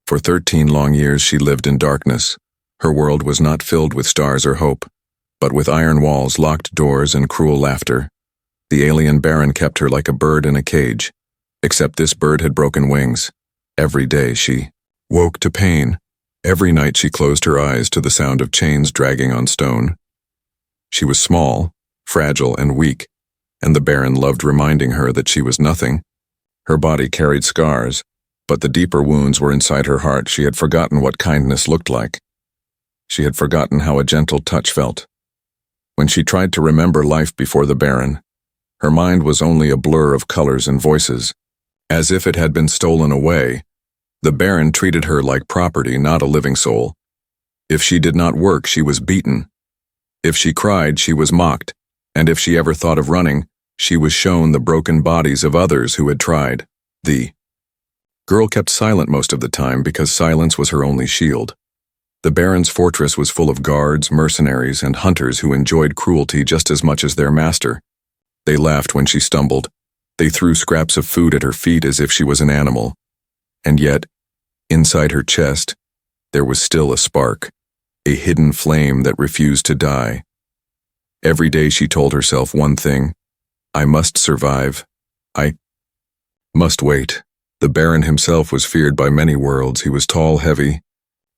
For 13 long years she lived in darkness. Her world was not filled with stars or hope, but with iron walls, locked doors, and cruel laughter. The alien Baron kept her like a bird in a cage, except this bird had broken wings. Every day she woke to pain. Every night she closed her eyes to the sound of chains dragging on stone. She was small, fragile, and weak, and the Baron loved reminding her that she was nothing. Her body carried scars, but the deeper wounds were inside her heart. She had forgotten what kindness looked like. She had forgotten how a gentle touch felt. When she tried to remember life before the Baron, her mind was only a blur of colors and voices. As if it had been stolen away, the Baron treated her like property, not a living soul. If she did not work, she was beaten. If she cried, she was mocked, and if she ever thought of running, she was shown the broken bodies of others who had tried. The girl kept silent most of the time because silence was her only shield. The Baron's fortress was full of guards, mercenaries, and hunters who enjoyed cruelty just as much as their master. They laughed when she stumbled. They threw scraps of food at her feet as if she was an animal. And yet, inside her chest, there was still a spark, a hidden flame that refused to die. Every day she told herself one thing: I must survive. I must wait. The Baron himself was feared by many worlds. He was tall, heavy,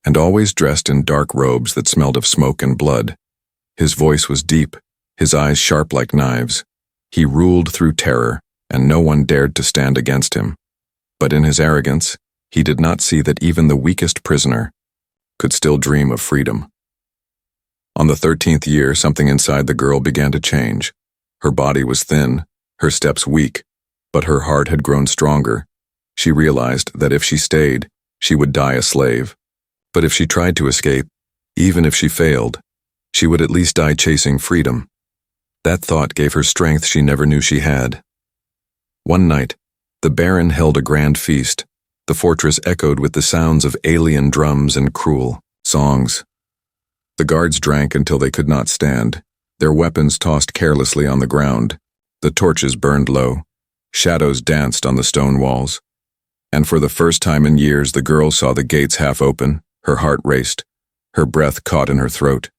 and always dressed in dark robes that smelled of smoke and blood. His voice was deep, his eyes sharp like knives. He ruled through terror, and no one dared to stand against him. But in his arrogance, he did not see that even the weakest prisoner could still dream of freedom. On the 13th year, something inside the girl began to change. Her body was thin, her steps weak, but her heart had grown stronger. She realized that if she stayed, she would die a slave. But if she tried to escape, even if she failed, she would at least die chasing freedom. That thought gave her strength she never knew she had. One night, the Baron held a grand feast. The fortress echoed with the sounds of alien drums and cruel songs. The guards drank until they could not stand, their weapons tossed carelessly on the ground. The torches burned low. Shadows danced on the stone walls. And for the first time in years, the girl saw the gates half open. Her heart raced. Her breath caught in her throat.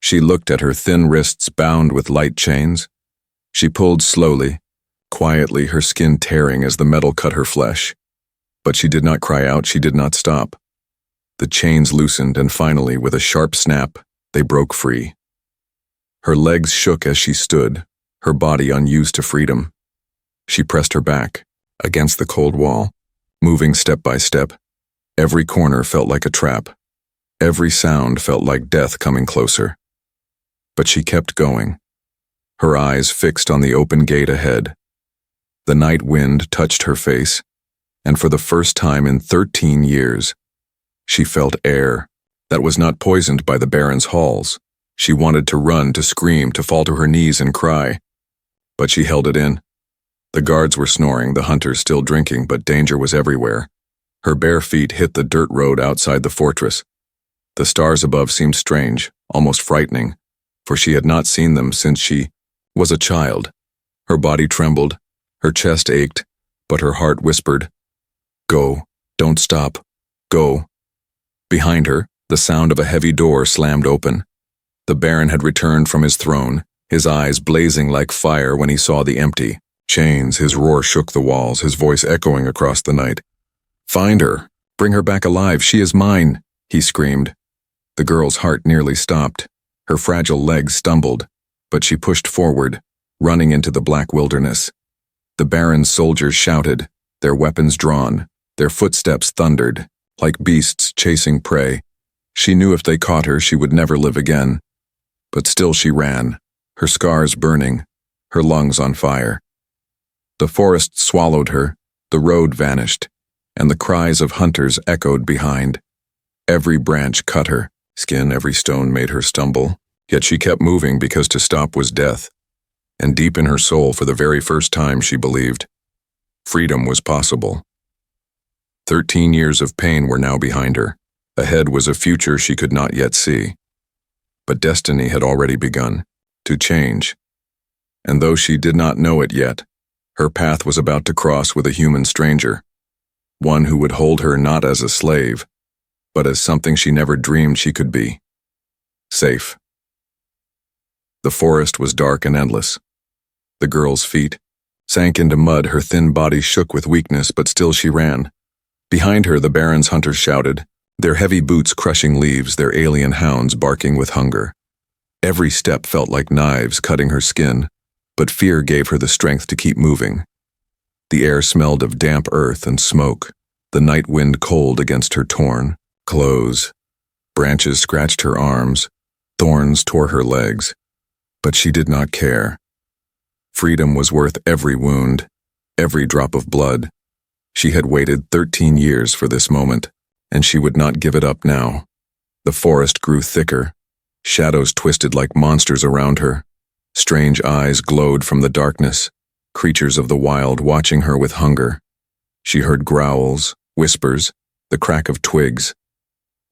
She looked at her thin wrists bound with light chains. She pulled slowly, quietly, her skin tearing as the metal cut her flesh. But she did not cry out, she did not stop. The chains loosened, and finally, with a sharp snap, they broke free. Her legs shook as she stood, her body unused to freedom. She pressed her back against the cold wall, moving step by step. Every corner felt like a trap. Every sound felt like death coming closer. But she kept going, her eyes fixed on the open gate ahead. The night wind touched her face, and for the first time in 13 years, she felt air that was not poisoned by the Baron's halls. She wanted to run, to scream, to fall to her knees and cry, but she held it in. The guards were snoring, the hunters still drinking, but danger was everywhere. Her bare feet hit the dirt road outside the fortress. The stars above seemed strange, almost frightening, for she had not seen them since she was a child. Her body trembled, her chest ached, but her heart whispered, "Go, don't stop, go." Behind her, the sound of a heavy door slammed open. The Baron had returned from his throne, his eyes blazing like fire when he saw the empty chains. His roar shook the walls, his voice echoing across the night. "Find her, bring her back alive, she is mine," he screamed. The girl's heart nearly stopped. Her fragile legs stumbled, but she pushed forward, running into the black wilderness. The Baron's soldiers shouted, their weapons drawn, their footsteps thundered, like beasts chasing prey. She knew if they caught her, she would never live again. But still she ran, her scars burning, her lungs on fire. The forest swallowed her, the road vanished, and the cries of hunters echoed behind. Every branch cut her skin, every stone made her stumble, yet she kept moving because to stop was death. And deep in her soul, for the very first time, she believed freedom was possible. 13 years of pain were now behind her. Ahead was a future she could not yet see. But destiny had already begun to change. And though she did not know it yet, her path was about to cross with a human stranger. one who would hold her not as a slave, but as something she never dreamed she could be. Safe. The forest was dark and endless. The girl's feet sank into mud, her thin body shook with weakness, but still she ran. Behind her, the Baron's hunters shouted, their heavy boots crushing leaves, their alien hounds barking with hunger. Every step felt like knives cutting her skin, but fear gave her the strength to keep moving. The air smelled of damp earth and smoke, the night wind cold against her torn clothes. Branches scratched her arms, thorns tore her legs, but she did not care. Freedom was worth every wound, every drop of blood. She had waited 13 years for this moment, and she would not give it up now. The forest grew thicker. Shadows twisted like monsters around her. Strange eyes glowed from the darkness, creatures of the wild watching her with hunger. She heard growls, whispers, the crack of twigs.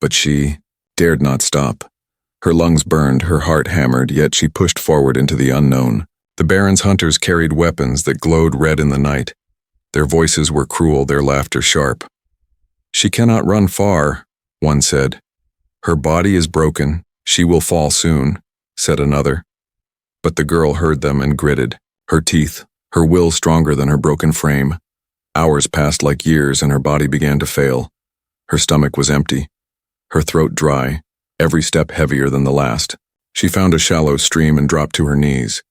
But she dared not stop. Her lungs burned, her heart hammered, yet she pushed forward into the unknown. The Baron's hunters carried weapons that glowed red in the night. Their voices were cruel, their laughter sharp. She cannot run far, one said. Her body is broken, she will fall soon, said another. But the girl heard them and gritted, her teeth, her will stronger than her broken frame. Hours passed like years and her body began to fail. Her stomach was empty, her throat dry, every step heavier than the last. She found a shallow stream and dropped to her knees.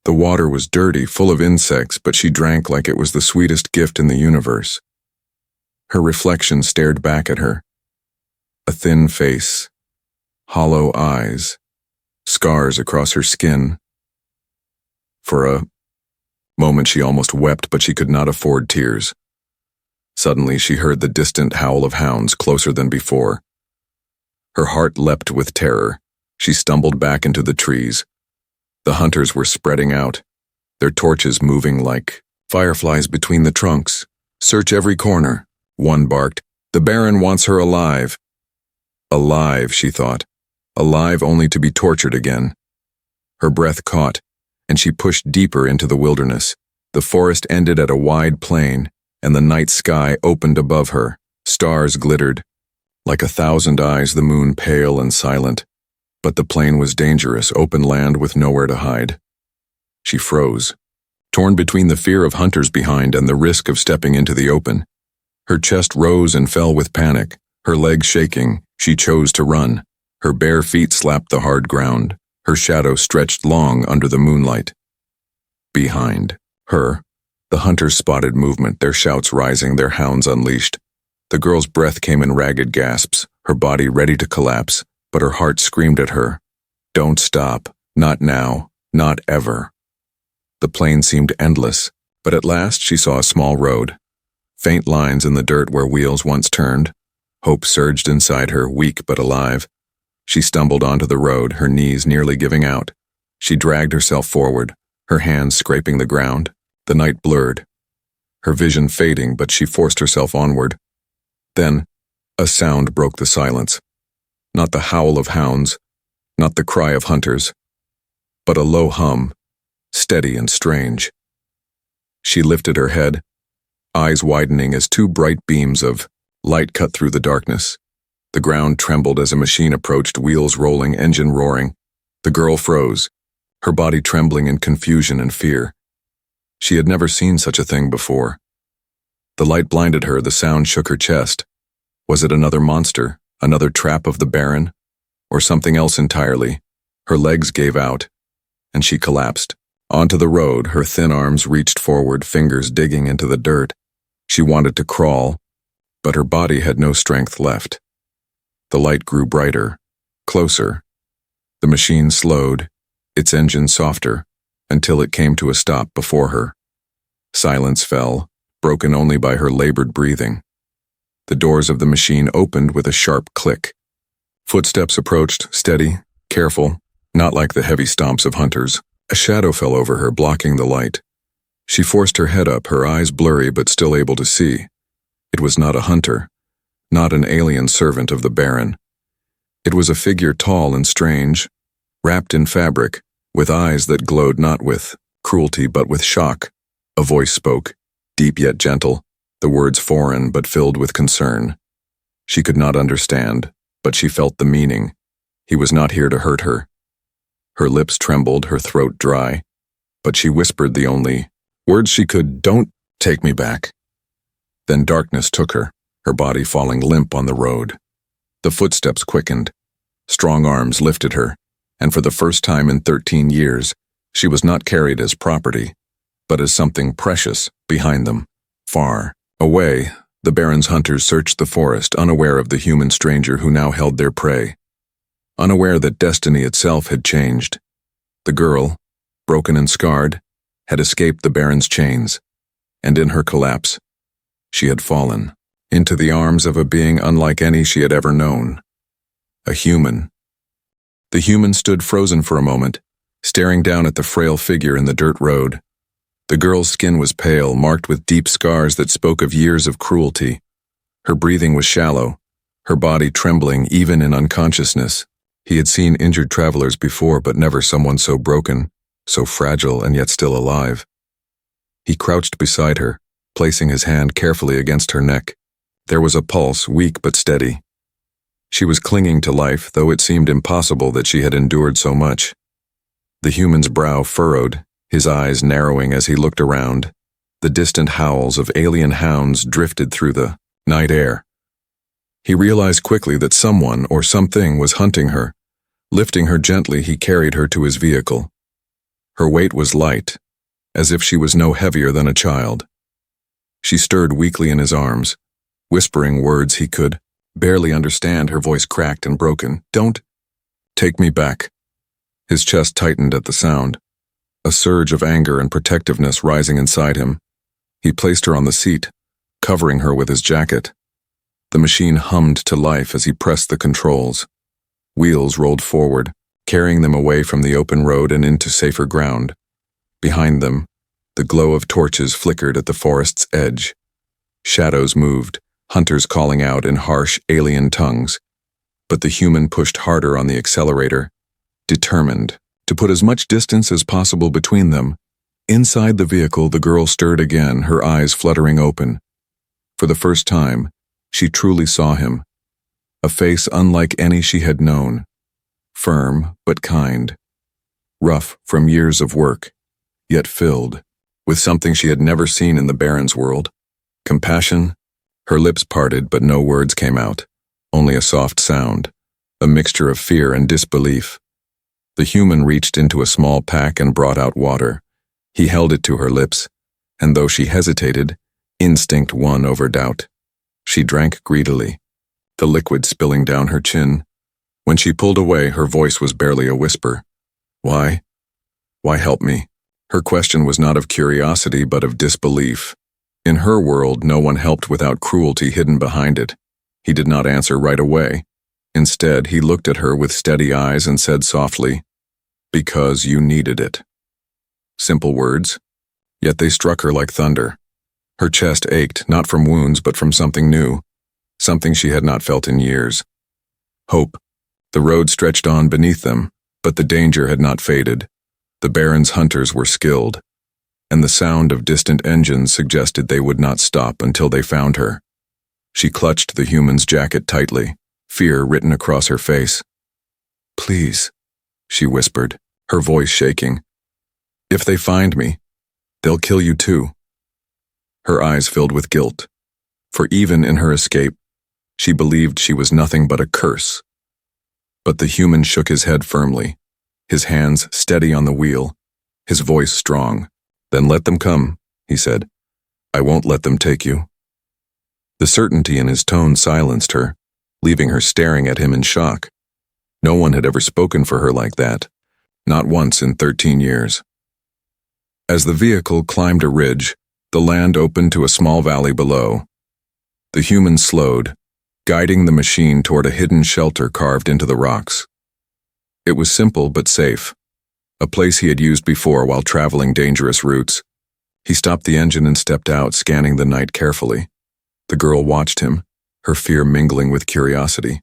The water was dirty, full of insects, but she drank like it was the sweetest gift in the universe. Her reflection stared back at her. A thin face, hollow eyes, scars across her skin. For a moment she almost wept, but she could not afford tears. Suddenly she heard the distant howl of hounds closer than before. Her heart leapt with terror. She stumbled back into the trees. The hunters were spreading out, their torches moving like fireflies between the trunks. Search every corner, one barked. The Baron wants her alive. Alive, she thought. Alive only to be tortured again. Her breath caught, and she pushed deeper into the wilderness. The forest ended at a wide plain, and the night sky opened above her. Stars glittered. Like 1,000 eyes, the moon pale and silent. But the plain was dangerous, open land with nowhere to hide. She froze, torn between the fear of hunters behind and the risk of stepping into the open. Her chest rose and fell with panic, her legs shaking. She chose to run. Her bare feet slapped the hard ground. Her shadow stretched long under the moonlight. Behind her, the hunters spotted movement, their shouts rising, their hounds unleashed. The girl's breath came in ragged gasps, her body ready to collapse. But her heart screamed at her, "Don't stop, not now, not ever." The plain seemed endless, but at last she saw a small road. Faint lines in the dirt where wheels once turned. Hope surged inside her, weak but alive. She stumbled onto the road, her knees nearly giving out. She dragged herself forward, her hands scraping the ground. The night blurred, her vision fading, but she forced herself onward. Then, a sound broke the silence. Not the howl of hounds, not the cry of hunters, but a low hum, steady and strange. She lifted her head, eyes widening as two bright beams of light cut through the darkness. The ground trembled as a machine approached, wheels rolling, engine roaring. The girl froze, her body trembling in confusion and fear. She had never seen such a thing before. The light blinded her, the sound shook her chest. Was it another monster? Another trap of the Baron, or something else entirely? Her legs gave out, and she collapsed. Onto the road, her thin arms reached forward, fingers digging into the dirt. She wanted to crawl, but her body had no strength left. The light grew brighter, closer. The machine slowed, its engine softer, until it came to a stop before her. Silence fell, broken only by her labored breathing. The doors of the machine opened with a sharp click. Footsteps approached, steady, careful, not like the heavy stomps of hunters. A shadow fell over her, blocking the light. She forced her head up, her eyes blurry but still able to see. It was not a hunter, not an alien servant of the Baron. It was a figure tall and strange, wrapped in fabric, with eyes that glowed not with cruelty but with shock. A voice spoke, deep yet gentle. the words foreign but filled with concern. She could not understand, but she felt the meaning. He was not here to hurt her. Her lips trembled, her throat dry, but she whispered the only words she could, "Don't take me back." Then darkness took her, her body falling limp on the road. The footsteps quickened. Strong arms lifted her, and for the first time in 13 years, she was not carried as property, but as something precious behind them. Far away, the Baron's hunters searched the forest, unaware of the human stranger who now held their prey. Unaware that destiny itself had changed. The girl, broken and scarred, had escaped the Baron's chains, and in her collapse, she had fallen into the arms of a being unlike any she had ever known. A human. The human stood frozen for a moment, staring down at the frail figure in the dirt road. The girl's skin was pale, marked with deep scars that spoke of years of cruelty. Her breathing was shallow, her body trembling even in unconsciousness. He had seen injured travelers before, but never someone so broken, so fragile and yet still alive. He crouched beside her, placing his hand carefully against her neck. There was a pulse, weak but steady. She was clinging to life, though it seemed impossible that she had endured so much. The human's brow furrowed, his eyes narrowing as he looked around. The distant howls of alien hounds drifted through the night air. He realized quickly that someone or something was hunting her. Lifting her gently, he carried her to his vehicle. Her weight was light, as if she was no heavier than a child. She stirred weakly in his arms, whispering words he could barely understand, her voice cracked and broken. "Don't take me back." His chest tightened at the sound, a surge of anger and protectiveness rising inside him. He placed her on the seat, covering her with his jacket. The machine hummed to life as he pressed the controls. Wheels rolled forward, carrying them away from the open road and into safer ground. Behind them, the glow of torches flickered at the forest's edge. Shadows moved, hunters calling out in harsh alien tongues. But the human pushed harder on the accelerator, determined to put as much distance as possible between them. Inside the vehicle, the girl stirred again, her eyes fluttering open. For the first time, she truly saw him. A face unlike any she had known. Firm but kind. Rough from years of work, yet filled with something she had never seen in the Baron's world. Compassion. Her lips parted, but no words came out. Only a soft sound, a mixture of fear and disbelief. The human reached into a small pack and brought out water. He held it to her lips, and though she hesitated, instinct won over doubt. She drank greedily, the liquid spilling down her chin. When she pulled away, her voice was barely a whisper. "Why? Why help me?" Her question was not of curiosity, but of disbelief. In her world, no one helped without cruelty hidden behind it. He did not answer right away. Instead, he looked at her with steady eyes and said softly, "Because you needed it." Simple words, yet they struck her like thunder. Her chest ached, not from wounds, but from something new, something she had not felt in years. Hope. The road stretched on beneath them, but the danger had not faded. The Baron's hunters were skilled, and the sound of distant engines suggested they would not stop until they found her. She clutched the human's jacket tightly, fear written across her face. "Please," she whispered, her voice shaking. "If they find me, they'll kill you too." Her eyes filled with guilt, for even in her escape, she believed she was nothing but a curse. But the human shook his head firmly, his hands steady on the wheel, his voice strong. "Then let them come," he said. "I won't let them take you." The certainty in his tone silenced her, leaving her staring at him in shock. No one had ever spoken for her like that, not once in 13 years. As the vehicle climbed a ridge, the land opened to a small valley below. The human slowed, guiding the machine toward a hidden shelter carved into the rocks. It was simple but safe, a place he had used before while traveling dangerous routes. He stopped the engine and stepped out, scanning the night carefully. The girl watched him, her fear mingling with curiosity.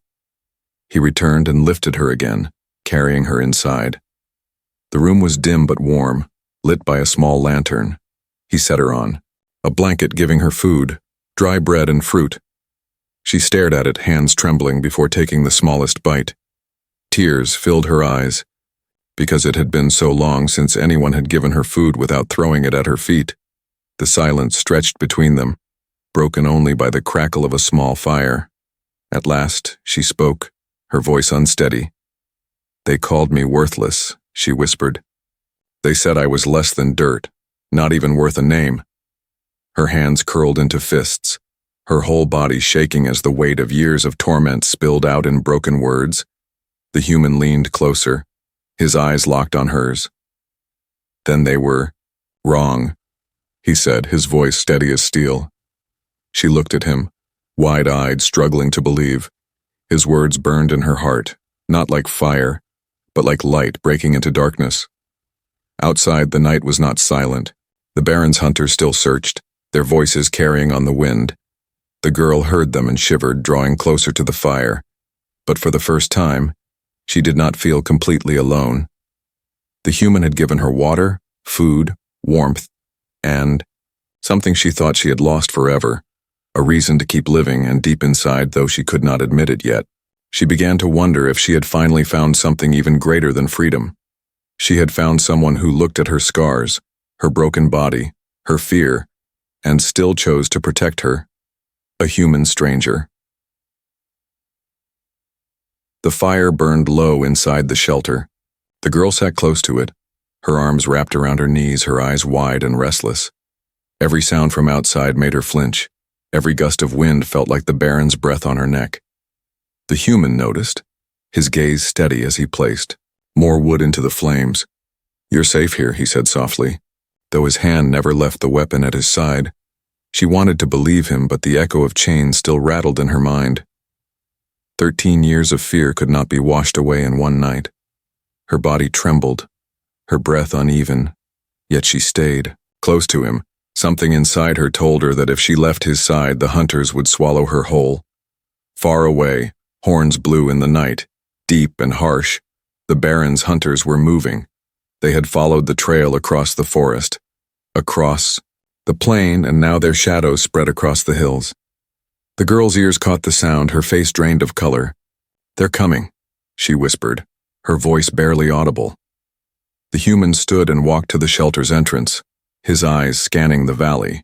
He returned and lifted her again, carrying her inside. The room was dim but warm, lit by a small lantern. He set her on, a blanket giving her food, dry bread and fruit. She stared at it, hands trembling, before taking the smallest bite. Tears filled her eyes, because it had been so long since anyone had given her food without throwing it at her feet. The silence stretched between them, broken only by the crackle of a small fire. At last, she spoke, her voice unsteady. "They called me worthless," she whispered. "They said I was less than dirt, not even worth a name." Her hands curled into fists, her whole body shaking as the weight of years of torment spilled out in broken words. The human leaned closer, his eyes locked on hers. "Then they were wrong," he said, his voice steady as steel. She looked at him, wide-eyed, struggling to believe. His words burned in her heart, not like fire, but like light breaking into darkness. Outside, the night was not silent. The Baron's hunters still searched, their voices carrying on the wind. The girl heard them and shivered, drawing closer to the fire. But for the first time, she did not feel completely alone. The human had given her water, food, warmth, and something she thought she had lost forever, a reason to keep living, and deep inside, though she could not admit it yet, she began to wonder if she had finally found something even greater than freedom. She had found someone who looked at her scars, her broken body, her fear, and still chose to protect her. A human stranger. The fire burned low inside the shelter. The girl sat close to it, her arms wrapped around her knees, her eyes wide and restless. Every sound from outside made her flinch. Every gust of wind felt like the Baron's breath on her neck. The human noticed, his gaze steady as he placed more wood into the flames. "You're safe here," he said softly, though his hand never left the weapon at his side. She wanted to believe him, but the echo of chains still rattled in her mind. 13 years of fear could not be washed away in one night. Her body trembled, her breath uneven, yet she stayed, close to him. Something inside her told her that if she left his side, the hunters would swallow her whole. Far away, horns blew in the night, deep and harsh. The Baron's hunters were moving. They had followed the trail across the forest, across the plain, and now their shadows spread across the hills. The girl's ears caught the sound, her face drained of color. "They're coming," she whispered, her voice barely audible. The human stood and walked to the shelter's entrance, his eyes scanning the valley.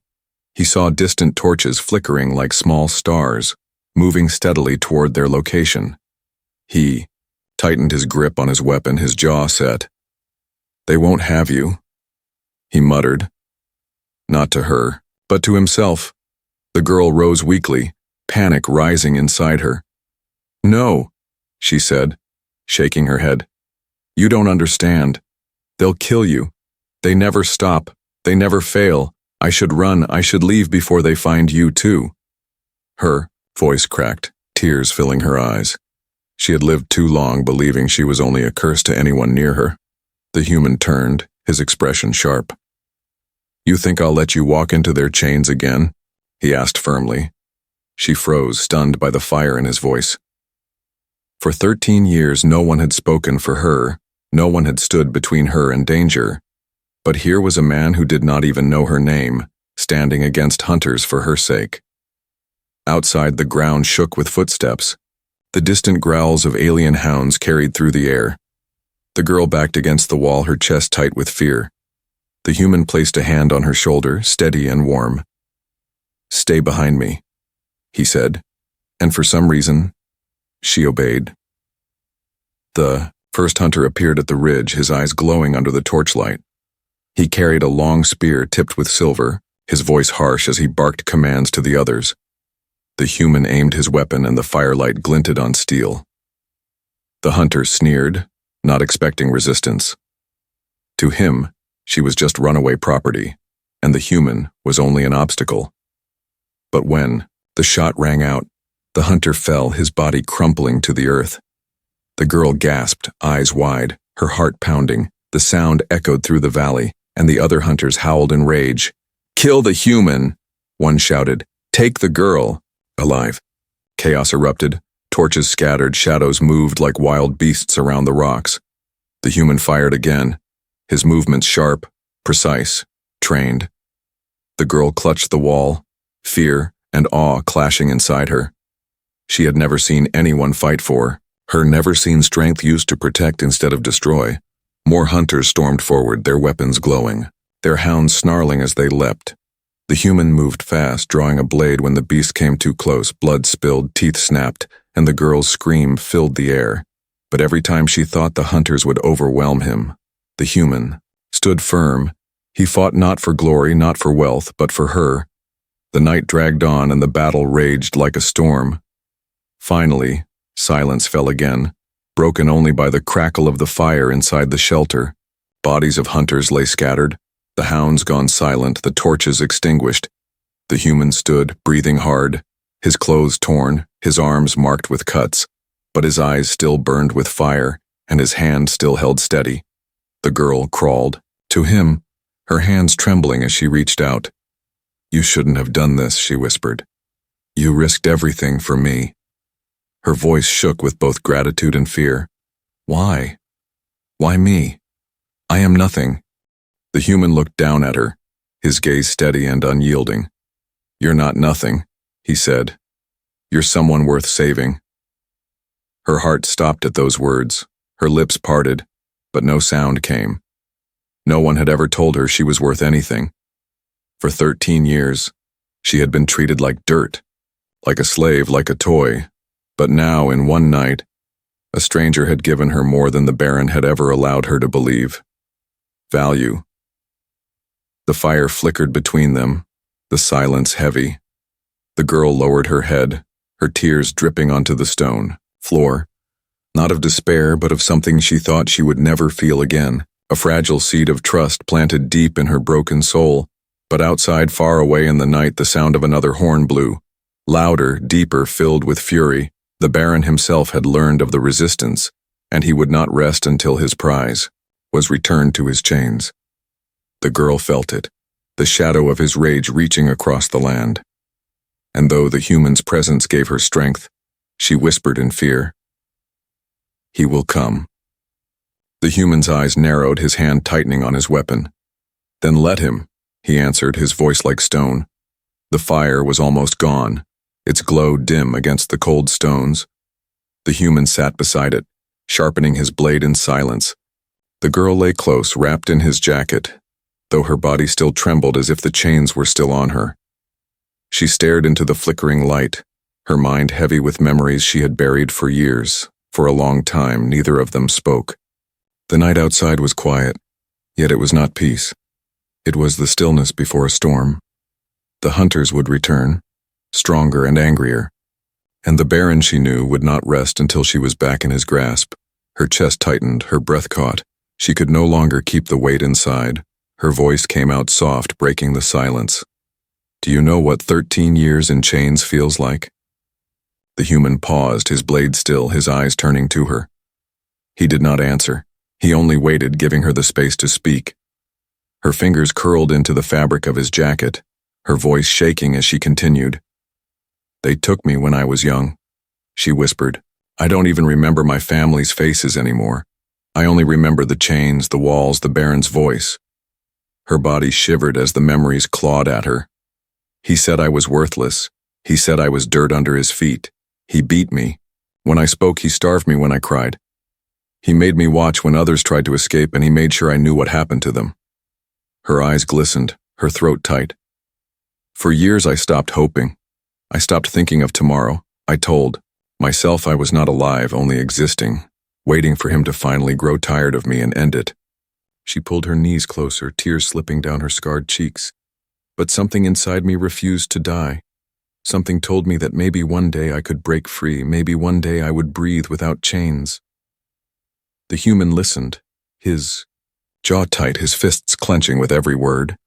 He saw distant torches flickering like small stars, moving steadily toward their location. He tightened his grip on his weapon, his jaw set. "They won't have you," he muttered. Not to her, but to himself. The girl rose weakly, panic rising inside her. "No," she said, shaking her head. "You don't understand. They'll kill you. They never stop. They never fail. I should run. I should leave before they find you too." Her voice cracked, tears filling her eyes. She had lived too long believing she was only a curse to anyone near her. The human turned, his expression sharp. "You think I'll let you walk into their chains again?" he asked firmly. She froze, stunned by the fire in his voice. For 13 years, no one had spoken for her, no one had stood between her and danger. But here was a man who did not even know her name, standing against hunters for her sake. Outside, the ground shook with footsteps. The distant growls of alien hounds carried through the air. The girl backed against the wall, her chest tight with fear. The human placed a hand on her shoulder, steady and warm. "Stay behind me," he said, and for some reason, she obeyed. The first hunter appeared at the ridge, his eyes glowing under the torchlight. He carried a long spear tipped with silver, his voice harsh as he barked commands to the others. The human aimed his weapon and the firelight glinted on steel. The hunter sneered, not expecting resistance. To him, she was just runaway property, and the human was only an obstacle. But when the shot rang out, the hunter fell, his body crumpling to the earth. The girl gasped, eyes wide, her heart pounding. The sound echoed through the valley, and the other hunters howled in rage. "Kill the human!" one shouted. "Take the girl!" Alive. Chaos erupted, torches scattered, shadows moved like wild beasts around the rocks. The human fired again, his movements sharp, precise, trained. The girl clutched the wall, fear and awe clashing inside her. She had never seen anyone fight for her, never seen strength used to protect instead of destroy. More hunters stormed forward, their weapons glowing, their hounds snarling as they leapt. The human moved fast, drawing a blade when the beast came too close. Blood spilled, teeth snapped, and the girl's scream filled the air. But every time she thought the hunters would overwhelm him, the human stood firm. He fought not for glory, not for wealth, but for her. The night dragged on and the battle raged like a storm. Finally, silence fell again, broken only by the crackle of the fire inside the shelter. Bodies of hunters lay scattered, the hounds gone silent, the torches extinguished. The human stood, breathing hard, his clothes torn, his arms marked with cuts, but his eyes still burned with fire, and his hand still held steady. The girl crawled to him, her hands trembling as she reached out. "You shouldn't have done this," she whispered. "You risked everything for me." Her voice shook with both gratitude and fear. "Why? Why me? I am nothing." The human looked down at her, his gaze steady and unyielding. "You're not nothing," he said. "You're someone worth saving." Her heart stopped at those words, her lips parted, but no sound came. No one had ever told her she was worth anything. For 13 years, she had been treated like dirt, like a slave, like a toy. But now, in one night, a stranger had given her more than the Baron had ever allowed her to believe. Value. The fire flickered between them, the silence heavy. The girl lowered her head, her tears dripping onto the stone floor, not of despair, but of something she thought she would never feel again, a fragile seed of trust planted deep in her broken soul. But outside, far away in the night, the sound of another horn blew, louder, deeper, filled with fury. The Baron himself had learned of the resistance, and he would not rest until his prize was returned to his chains. The girl felt it, the shadow of his rage reaching across the land. And though the human's presence gave her strength, she whispered in fear, "He will come." The human's eyes narrowed, his hand tightening on his weapon. "Then let him," he answered, his voice like stone. The fire was almost gone, its glow dim against the cold stones. The human sat beside it, sharpening his blade in silence. The girl lay close, wrapped in his jacket, though her body still trembled as if the chains were still on her. She stared into the flickering light, her mind heavy with memories she had buried for years. For a long time, neither of them spoke. The night outside was quiet, yet it was not peace. It was the stillness before a storm. The hunters would return, stronger and angrier, and the Baron, she knew, would not rest until she was back in his grasp. Her chest tightened, her breath caught. She could no longer keep the weight inside. Her voice came out soft, breaking the silence. "Do you know what 13 years in chains feels like?" The human paused, his blade still, his eyes turning to her. He did not answer. He only waited, giving her the space to speak. Her fingers curled into the fabric of his jacket, her voice shaking as she continued. "They took me when I was young," she whispered. "I don't even remember my family's faces anymore. I only remember the chains, the walls, the Baron's voice." Her body shivered as the memories clawed at her. "He said I was worthless. He said I was dirt under his feet. He beat me. When I spoke, he starved me when I cried. He made me watch when others tried to escape, and he made sure I knew what happened to them." Her eyes glistened, her throat tight. "For years I stopped hoping. I stopped thinking of tomorrow. I told myself I was not alive, only existing, waiting for him to finally grow tired of me and end it." She pulled her knees closer, tears slipping down her scarred cheeks. "But something inside me refused to die. Something told me that maybe one day I could break free, maybe one day I would breathe without chains." The human listened, his jaw tight, his fists clenching with every word.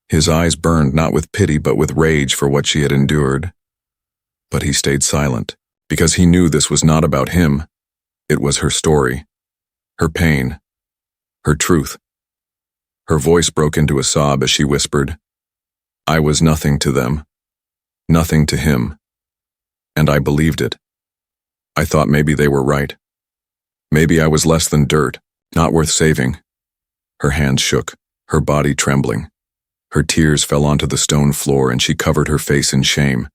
His eyes burned not with pity but with rage for what she had endured. But he stayed silent, because he knew this was not about him. It was her story, her pain, her truth. Her voice broke into a sob as she whispered, "I was nothing to them, nothing to him, and I believed it. I thought maybe they were right. Maybe I was less than dirt, not worth saving." Her hands shook, her body trembling. Her tears fell onto the stone floor and she covered her face in shame.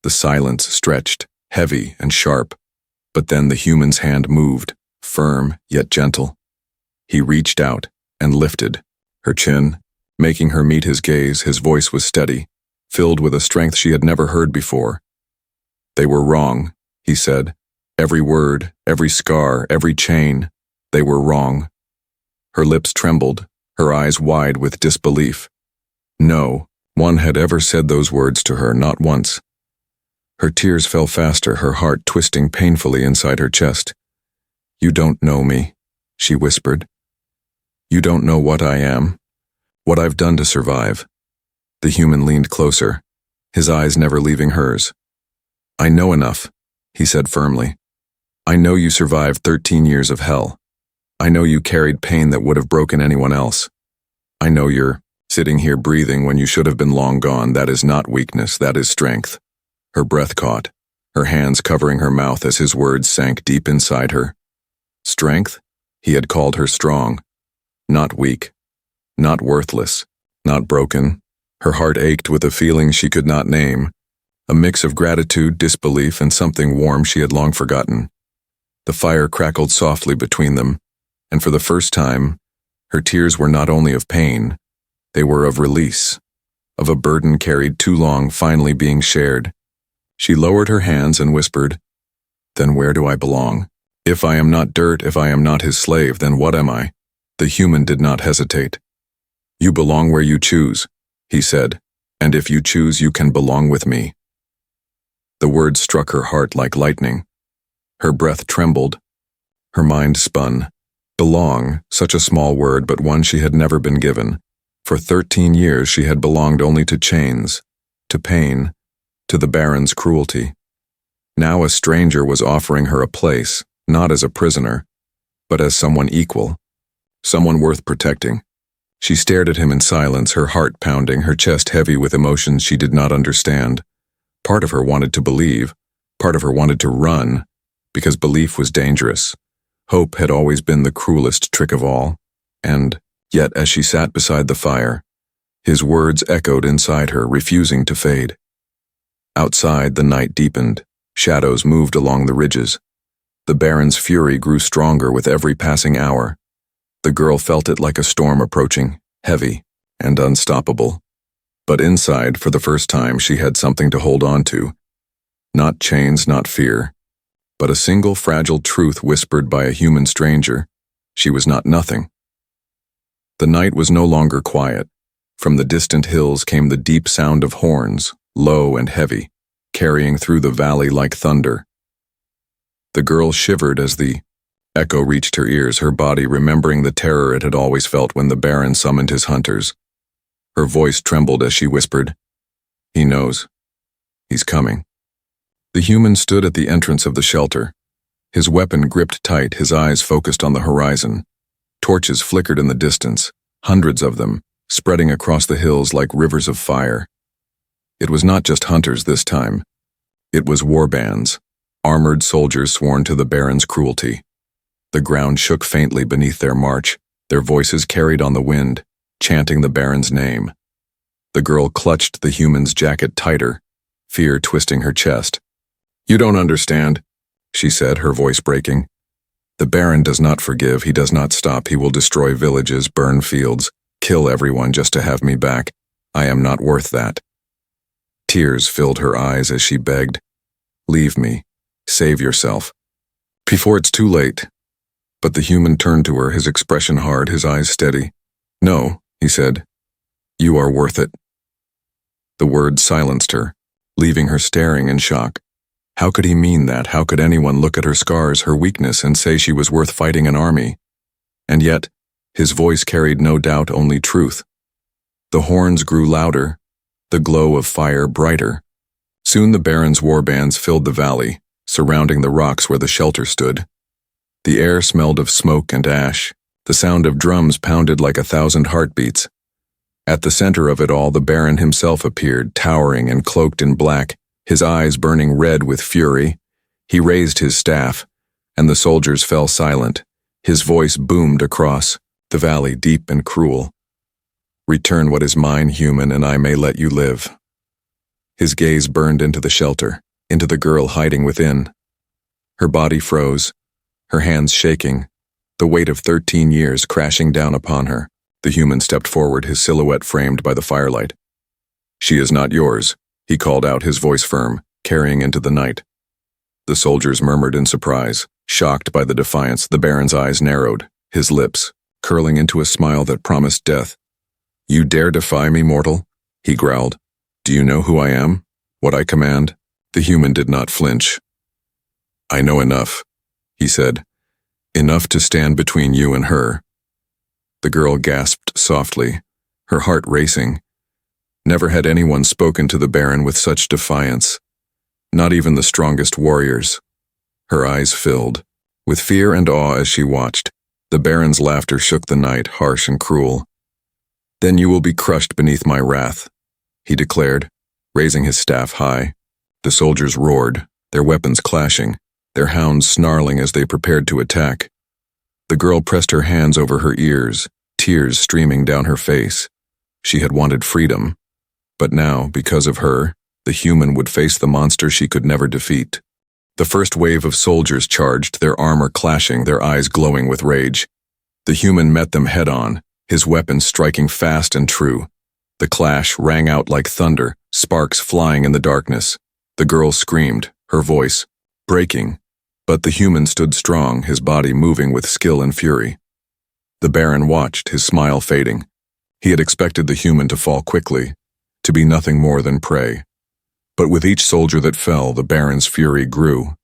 The silence stretched, heavy and sharp, but then the human's hand moved, firm yet gentle. He reached out and lifted her chin, making her meet his gaze. His voice was steady, filled with a strength she had never heard before. "They were wrong," he said. "Every word, every scar, every chain, they were wrong." Her lips trembled, her eyes wide with disbelief. No one had ever said those words to her, not once. Her tears fell faster, her heart twisting painfully inside her chest. "You don't know me," she whispered. "You don't know what I am, what I've done to survive." The human leaned closer, his eyes never leaving hers. "I know enough," he said firmly. "I know you survived 13 years of hell. I know you carried pain that would have broken anyone else. I know you're sitting here breathing when you should have been long gone. That is not weakness, that is strength." Her breath caught, her hands covering her mouth as his words sank deep inside her. Strength? He had called her strong. Not weak. Not worthless. Not broken. Her heart ached with a feeling she could not name, a mix of gratitude, disbelief, and something warm she had long forgotten. The fire crackled softly between them, and for the first time, her tears were not only of pain, they were of release, of a burden carried too long finally being shared. She lowered her hands and whispered, "Then where do I belong? If I am not dirt, if I am not his slave, then what am I?" The human did not hesitate. "You belong where you choose," he said, "and if you choose, you can belong with me." The words struck her heart like lightning. Her breath trembled. Her mind spun. Belong, such a small word, but one she had never been given. For 13 years she had belonged only to chains, to pain, to the Baron's cruelty. Now a stranger was offering her a place, not as a prisoner, but as someone equal, someone worth protecting. She stared at him in silence, her heart pounding, her chest heavy with emotions she did not understand. Part of her wanted to believe, part of her wanted to run, because belief was dangerous. Hope had always been the cruelest trick of all, and yet as she sat beside the fire, his words echoed inside her, refusing to fade. Outside, the night deepened. Shadows moved along the ridges. The Baron's fury grew stronger with every passing hour. The girl felt it like a storm approaching, heavy and unstoppable. But inside, for the first time, she had something to hold on to. Not chains, not fear, but a single fragile truth whispered by a human stranger. She was not nothing. The night was no longer quiet. From the distant hills came the deep sound of horns, low and heavy, carrying through the valley like thunder. The girl shivered as the echo reached her ears, her body remembering the terror it had always felt when the Baron summoned his hunters. Her voice trembled as she whispered, "He knows. He's coming." The human stood at the entrance of the shelter, his weapon gripped tight, his eyes focused on the horizon. Torches flickered in the distance, hundreds of them, spreading across the hills like rivers of fire. It was not just hunters this time. It was warbands, armored soldiers sworn to the Baron's cruelty. The ground shook faintly beneath their march, their voices carried on the wind, chanting the Baron's name. The girl clutched the human's jacket tighter, fear twisting her chest. "You don't understand," she said, her voice breaking. "The Baron does not forgive, he does not stop, he will destroy villages, burn fields, kill everyone just to have me back. I am not worth that." Tears filled her eyes as she begged, "Leave me, save yourself, before it's too late." But the human turned to her, his expression hard, his eyes steady. "No," he said, "you are worth it." The words silenced her, leaving her staring in shock. How could he mean that? How could anyone look at her scars, her weakness, and say she was worth fighting an army? And yet, his voice carried no doubt, only truth. The horns grew louder, the glow of fire brighter. Soon the Baron's warbands filled the valley, surrounding the rocks where the shelter stood. The air smelled of smoke and ash. The sound of drums pounded like 1,000 heartbeats. At the center of it all, the Baron himself appeared, towering and cloaked in black, his eyes burning red with fury. He raised his staff, and the soldiers fell silent. His voice boomed across the valley, deep and cruel. "Return what is mine, human, and I may let you live." His gaze burned into the shelter, into the girl hiding within. Her body froze, her hands shaking, the weight of 13 years crashing down upon her. The human stepped forward, his silhouette framed by the firelight. "She is not yours," he called out, his voice firm, carrying into the night. The soldiers murmured in surprise, shocked by the defiance. The Baron's eyes narrowed, his lips curling into a smile that promised death. "You dare defy me, mortal?" he growled. "Do you know who I am? What I command?" The human did not flinch. "I know enough," he said. "Enough to stand between you and her." The girl gasped softly, her heart racing. Never had anyone spoken to the Baron with such defiance. Not even the strongest warriors. Her eyes filled with fear and awe as she watched. The Baron's laughter shook the night, harsh and cruel. "Then you will be crushed beneath my wrath," he declared, raising his staff high. The soldiers roared, their weapons clashing, their hounds snarling as they prepared to attack. The girl pressed her hands over her ears, tears streaming down her face. She had wanted freedom, but now, because of her, the human would face the monster she could never defeat. The first wave of soldiers charged, their armor clashing, their eyes glowing with rage. The human met them head-on, his weapon striking fast and true. The clash rang out like thunder, sparks flying in the darkness. The girl screamed, her voice breaking, but the human stood strong, his body moving with skill and fury. The Baron watched, his smile fading. He had expected the human to fall quickly, to be nothing more than prey. But with each soldier that fell, the Baron's fury grew.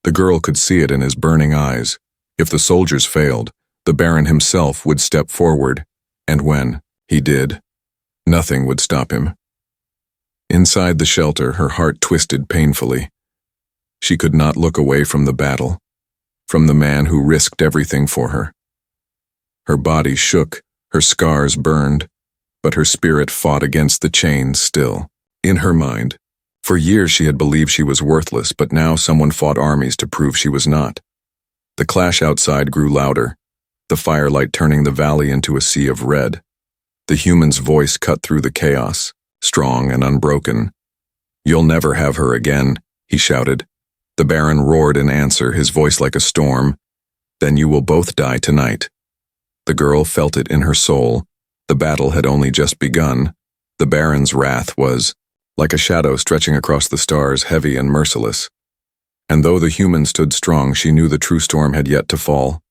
The girl could see it in his burning eyes. If the soldiers failed, the Baron himself would step forward, and when he did, nothing would stop him. Inside the shelter, her heart twisted painfully. She could not look away from the battle, from the man who risked everything for her. Her body shook, her scars burned, but her spirit fought against the chains still. In her mind, for years she had believed she was worthless, but now someone fought armies to prove she was not. The clash outside grew louder, the firelight turning the valley into a sea of red. The human's voice cut through the chaos, strong and unbroken. "You'll never have her again," he shouted. The Baron roared in answer, his voice like a storm. "Then you will both die tonight." The girl felt it in her soul. The battle had only just begun. The Baron's wrath was like a shadow stretching across the stars, heavy and merciless. And though the human stood strong, she knew the true storm had yet to fall.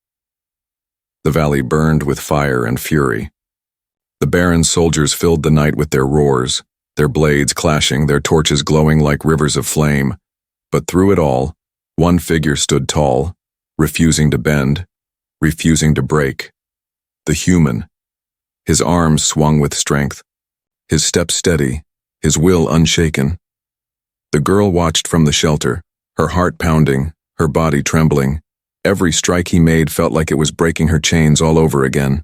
The valley burned with fire and fury. The Baron's soldiers filled the night with their roars, their blades clashing, their torches glowing like rivers of flame. But through it all, one figure stood tall, refusing to bend, refusing to break. The human. His arms swung with strength, his step steady, his will unshaken. The girl watched from the shelter, her heart pounding, her body trembling. Every strike he made felt like it was breaking her chains all over again.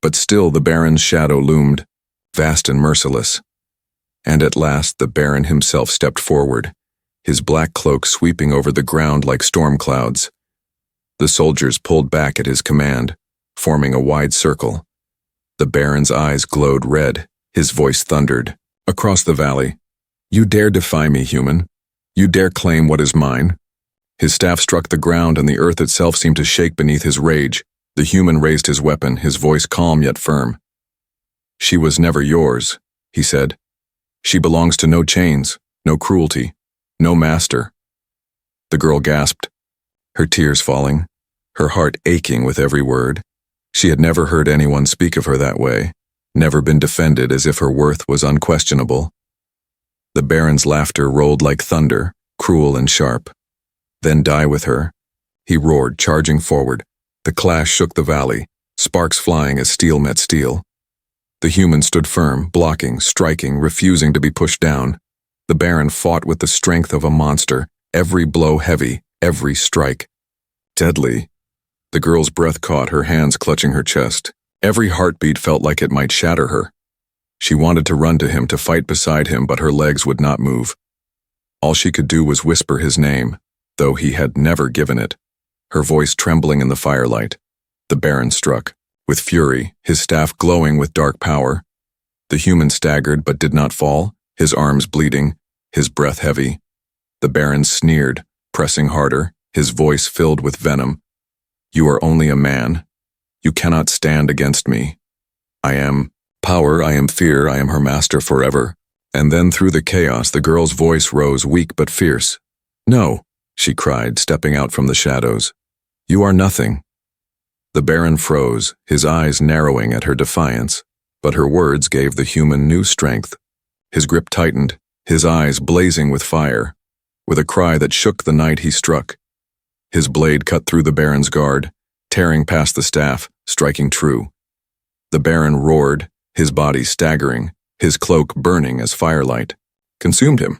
But still the Baron's shadow loomed, vast and merciless. And at last the Baron himself stepped forward, his black cloak sweeping over the ground like storm clouds. The soldiers pulled back at his command, forming a wide circle. The Baron's eyes glowed red, his voice thundered. Across the valley, "You dare defy me, human? You dare claim what is mine?" His staff struck the ground and the earth itself seemed to shake beneath his rage. The human raised his weapon, his voice calm yet firm. "She was never yours," he said. "She belongs to no chains, no cruelty, no master." The girl gasped, her tears falling, her heart aching with every word. She had never heard anyone speak of her that way, never been defended as if her worth was unquestionable. The Baron's laughter rolled like thunder, cruel and sharp. "Then die with her," he roared, charging forward. The clash shook the valley, sparks flying as steel met steel. The human stood firm, blocking, striking, refusing to be pushed down. The Baron fought with the strength of a monster, every blow heavy, every strike deadly. The girl's breath caught, her hands clutching her chest. Every heartbeat felt like it might shatter her. She wanted to run to him, to fight beside him, but her legs would not move. All she could do was whisper his name, though he had never given it, her voice trembling in the firelight. The Baron struck, with fury, his staff glowing with dark power. The human staggered but did not fall, his arms bleeding, his breath heavy. The Baron sneered, pressing harder, his voice filled with venom. You are only a man. You cannot stand against me. I am power, I am fear, I am her master forever. And then through the chaos, the girl's voice rose weak but fierce. No, she cried, stepping out from the shadows. You are nothing. The Baron froze, his eyes narrowing at her defiance, but her words gave the human new strength. His grip tightened, his eyes blazing with fire. With a cry that shook the night he struck. His blade cut through the Baron's guard, tearing past the staff, striking true. The Baron roared, his body staggering, his cloak burning as firelight consumed him.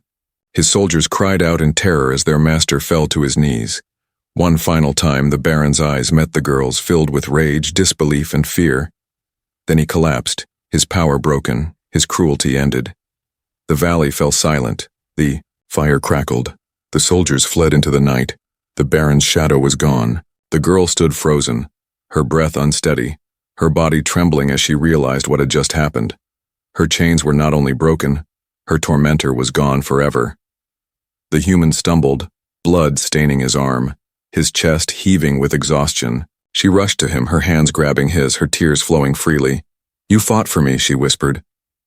His soldiers cried out in terror as their master fell to his knees. One final time, the Baron's eyes met the girl's, filled with rage, disbelief, and fear. Then he collapsed, his power broken, his cruelty ended. The valley fell silent, the fire crackled. The soldiers fled into the night. The Baron's shadow was gone. The girl stood frozen, her breath unsteady, her body trembling as she realized what had just happened. Her chains were not only broken, her tormentor was gone forever. The human stumbled, blood staining his arm, his chest heaving with exhaustion. She rushed to him, her hands grabbing his, her tears flowing freely. You fought for me, she whispered.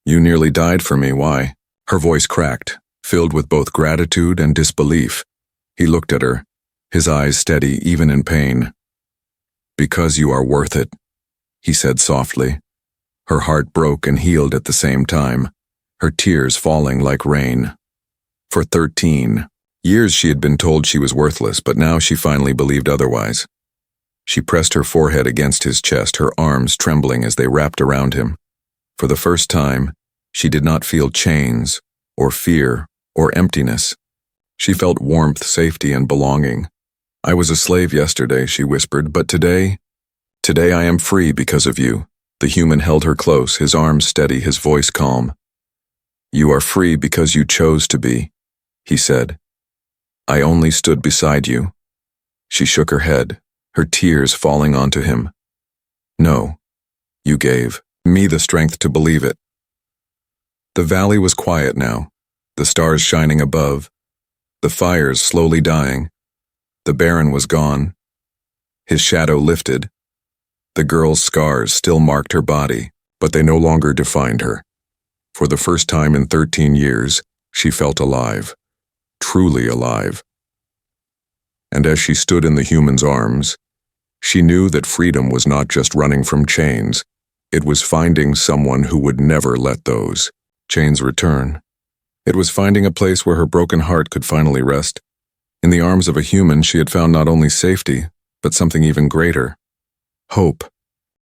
You nearly died for me, why? Her voice cracked, filled with both gratitude and disbelief. He looked at her, his eyes steady even in pain. Because you are worth it, he said softly. Her heart broke and healed at the same time, her tears falling like rain. For 13 years she had been told she was worthless, but now she finally believed otherwise. She pressed her forehead against his chest, her arms trembling as they wrapped around him. For the first time, she did not feel chains, or fear, or emptiness. She felt warmth, safety, and belonging. I was a slave yesterday, she whispered, but today I am free because of you. The human held her close, his arms steady, his voice calm. You are free because you chose to be, he said. I only stood beside you. She shook her head, her tears falling onto him. No, you gave me the strength to believe it. The valley was quiet now, the stars shining above, the fires slowly dying. The Baron was gone. His shadow lifted. The girl's scars still marked her body, but they no longer defined her. For the first time in 13 years, she felt alive, truly alive. And as she stood in the human's arms, she knew that freedom was not just running from chains, it was finding someone who would never let those chains return. It was finding a place where her broken heart could finally rest. In the arms of a human, she had found not only safety, but something even greater. Hope.